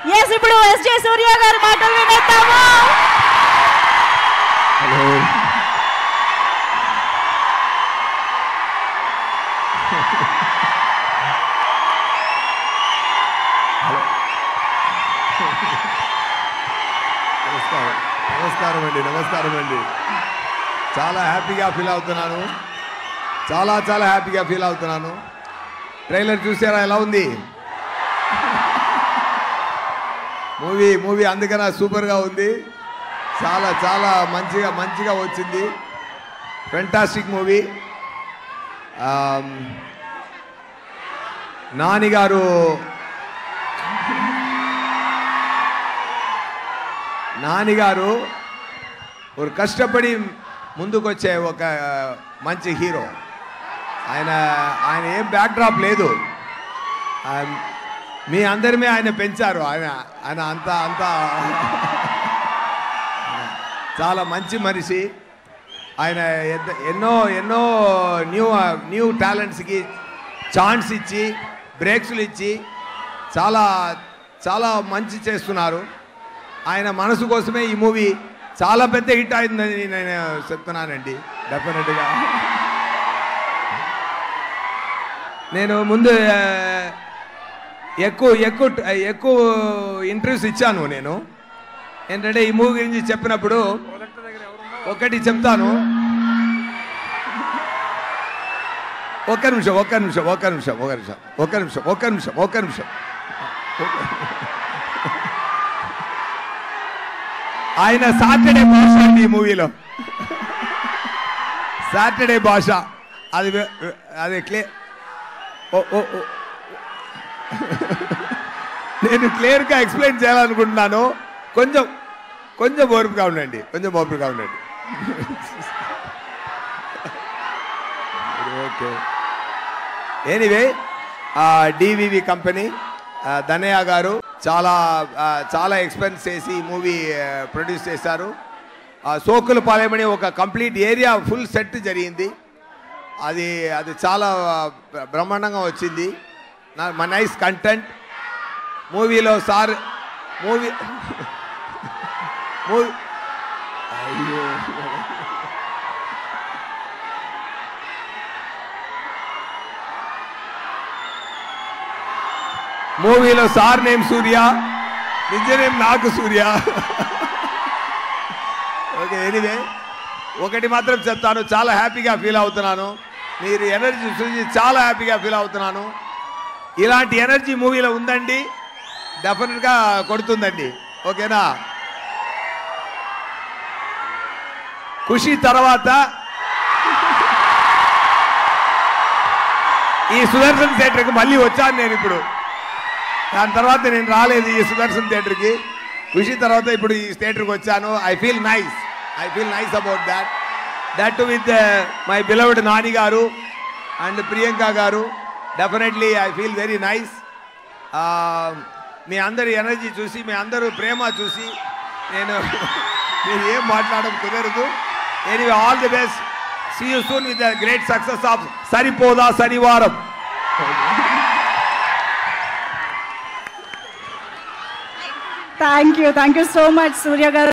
Yes ఇప్పుడు SJ సూర్య గారి మాటలు వినేద్దాము. హలో నమస్కారం అండి. చాలా హ్యాపీగా ఫీల్ అవుతున్నాను. చాలా హ్యాపీగా ఫీల్ అవుతున్నాను. ట్రైలర్ చూసారా ఎలా ఉంది? మూవీ అందుకనే సూపర్గా ఉంది. చాలా మంచిగా వచ్చింది. Fantastic movie. నానిగారు ఒక కష్టపడి ముందుకొచ్చే ఒక మంచి హీరో. ఆయన ఏం బ్యాక్డ్రాప్ లేదు. మీ అందరిమే ఆయన పెంచారు. ఆయన అంతా చాలా మంచి మనిషి. ఆయన ఎన్నో న్యూ టాలెంట్స్కి ఛాన్స్ ఇచ్చి బ్రేక్స్లు ఇచ్చి చాలా మంచి చేస్తున్నారు. ఆయన మనసు కోసమే ఈ మూవీ చాలా పెద్ద హిట్ అయిందని నేను చెప్తున్నానండి. డెఫినెట్గా నేను ముందు ఎక్కువ ఇంటర్వ్యూస్ ఇచ్చాను. నేను ఏంటంటే ఈ మూవీ గురించి చెప్పినప్పుడు ఒకటి చెప్తాను. ఒక్క నిమిషం. ఆయన సాటర్డే భాష అండి. ఈ మూవీలో సాటర్డే భాష అది నేను క్లియర్గా ఎక్స్ప్లెయిన్ చేయాలనుకుంటున్నాను. కొంచెం ఓర్పుగా ఉండండి. Okay. Anyway DVV company Danayya గారు చాలా ఎక్స్పెన్స్ చేసి ఈ మూవీ ప్రొడ్యూస్ చేశారు. సోకులపాలెం ఒక కంప్లీట్ ఏరియా ఫుల్ సెట్ జరిగింది. అది చాలా బ్రహ్మాండంగా వచ్చింది. నైస్ కంటెంట్ మూవీలో. సార్ మూవీలో సార్ నేమ్ సూర్య, నిజ నేమ్ నాకు సూర్య. ఓకే. ఎనీవే ఒకటి మాత్రం చెప్తాను. చాలా హ్యాపీగా ఫీల్ అవుతున్నాను. మీరు ఎనర్జీ చూసి చాలా హ్యాపీగా ఫీల్ అవుతున్నాను. ఇలాంటి ఎనర్జీ మూవీలో ఉందండి. డెఫినెట్గా కొడుతుందండి. ఓకేనా? ఖుషి తర్వాత ఈ సుదర్శన్ థియేటర్కి మళ్ళీ వచ్చాను నేను. ఇప్పుడు దాని తర్వాత నేను రాలేదు ఈ సుదర్శన్ థియేటర్కి. ఖుషి తర్వాత ఇప్పుడు ఈ థియేటర్కి వచ్చాను. I feel nice about that with my beloved Nani garu and Priyanka garu. Definitely I feel very nice. మీ అందరి ఎనర్జీ చూసి, మీ అందరూ ప్రేమ చూసి మీరు ఏం మాట్లాడడం కుదరదు. Anyway all the best. See you soon with the great success of Saripodhaa Sanivaaram. Thank you so much Surya గారు.